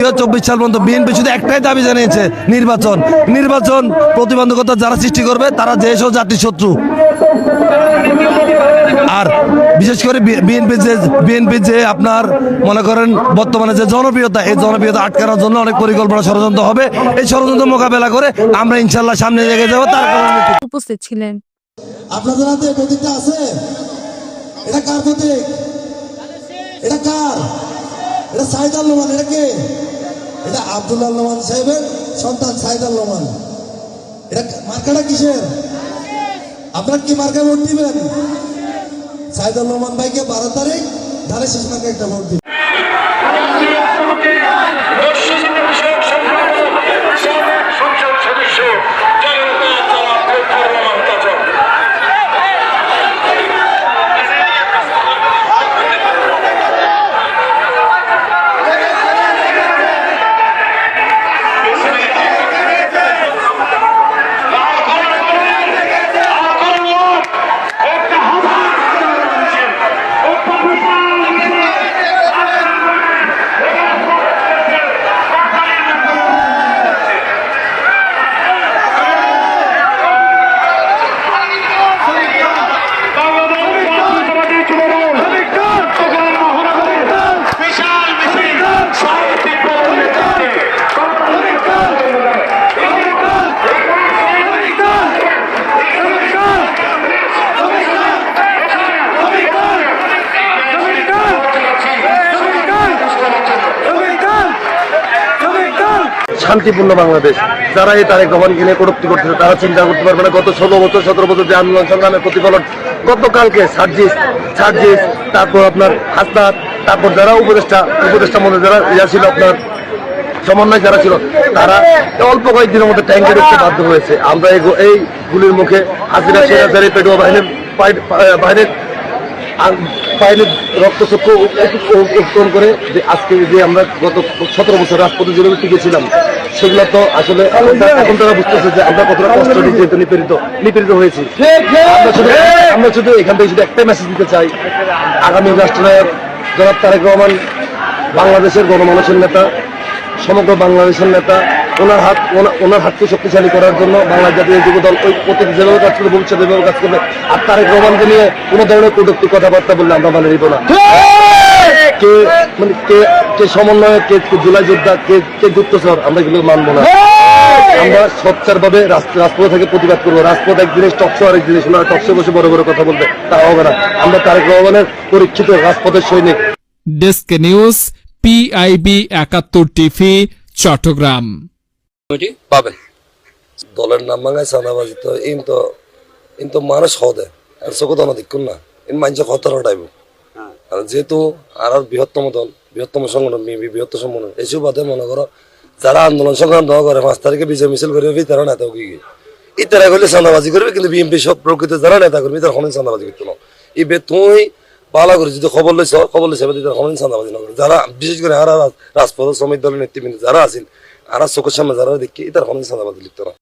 2024 সাল পর্যন্ত বিএনপি শুধু একটাই দাবি জানিয়েছে, নির্বাচন প্রতিবন্ধকতা যারা সৃষ্টি করবে তারা দেশ ও জাতির শত্রু। আর বিশেষ করে বিএনপি যে আপনার মনে করেন বর্তমানে যে জনপ্রিয়তা, এই জনপ্রিয়তা আটকানোর জন্য অনেক পরিকল্পনা ষড়যন্ত্র হবে। এই ষড়যন্ত্র মোকাবেলা করে আমরা ইনশাল্লাহ সামনে এগিয়ে যাবো। তার উপস্থিত ছিলেন। আপনাদের হাতে প্রতীকটা আছে? এটা কার প্রতীক? এটা কার? এটা সাইদাল নোমান। এটা কে? এটা আব্দুল্লাহ নোমান সাহেবের সন্তান সাইদাল নোমান। এটা মার্কাটা কিসের? আপনারা কি মার্কা ভোট দিবেন? সাইদাল নোমান ভাইকে 12 তারিখ ধারে শেষ মার্কা একটা ভোট দিবেন। শান্তিপূর্ণ বাংলাদেশ। যারা এই তারেক রহমানকে নিয়ে কটূক্তি করতেছে তারা চিন্তা করতে পারবে না গত 16 বছর 17 বছর যে আন্দোলন সংগ্রামের প্রতিফলন। গতকালকে সার্জিস, তারপর আপনার হাসনাত, তারপর যারা উপদেষ্টার মধ্যে যারা ছিল আপনার সমন্বয় যারা ছিল, তারা অল্প কয়েকদিনের মধ্যে ট্যাঙ্কে ঢুকতে বাধ্য হয়েছে। আমরা এই গুলির মুখে হাসিনা সেনাচারী পেটুয়া বাহিনীর রক্তচক্ষু উত্তোলন করে যে আজকে যে আমরা গত 17 বছর রাজপথে যেভাবে টিকেছিলাম, সেগুলো তো আসলে এখন তারা বুঝতেছে যে আমরা কতটা কষ্ট যেহেতু নিপীড়িত হয়েছি। আমরা শুধু এখান থেকে শুধু একটাই মেসেজ দিতে চাই, আগামী রাষ্ট্রনায়ক জনাব তারেক রহমান বাংলাদেশের গণমানুষের নেতা, সমগ্র বাংলাদেশের নেতা। ওনার হাতকে শক্তিশালী করার জন্য বাংলা জাতীয় যুব দল ওই প্রতীক যেভাবে কাজ করবে, ভবিষ্যতে যেভাবে কাজ করবে। আর তারেক রহমানকে নিয়ে কোনো ধরনের কটূক্তি কথাবার্তা বললে আমরা মানে নিব না। কে সমন্বয়, কে জুলাই যোদ্ধা, কে গুপ্তচর, আমরা এগুলো মানবো না। আমরা সোচ্চার ভাবে রাজপথে থেকে প্রতিবাদ করবো। রাজপথ এক জিনিস, টকশো আরেক জিনিস। ওনারা টকশো বসে বড় বড় কথা বলবে, তা হবে না। আমরা তারেক রহমানের পরীক্ষিত রাজপথের সৈনিক। Desk news, PIB 71 TV, Chittagong. পাবেন দলের নাম ভাঙায় সানাবাজি তো ইন তো মানুষ হদে আর চোখ দানা দেখুন না, ইন মানুষ খতর হটাইব। যেহেতু আর বৃহত্তম দল, বৃহত্তম সংগঠন, বৃহত্তম সংগঠন, এসব বাদে মনে করো যারা আন্দোলন সংগ্রাম দেওয়া করে 5 তারিখে বিজয় মিছিল করবে, তারা নেতা ইতারা করলে চাঁদাবাজি করবে। কিন্তু বিএনপি সব প্রকৃত যারা নেতা করবে তারা হমেন চাঁদাবাজি করতো না। ইবে তুই পালা করে যদি খবর লইছ তারা হমেন চাঁদাবাজি না করে। যারা বিশেষ করে আর রাজপথ শ্রমিক দলের নেতৃবৃন্দ যারা আছেন, আর চোখের সামনে যারা দেখি তার হমেন চাঁদাবাজি লিখতো না।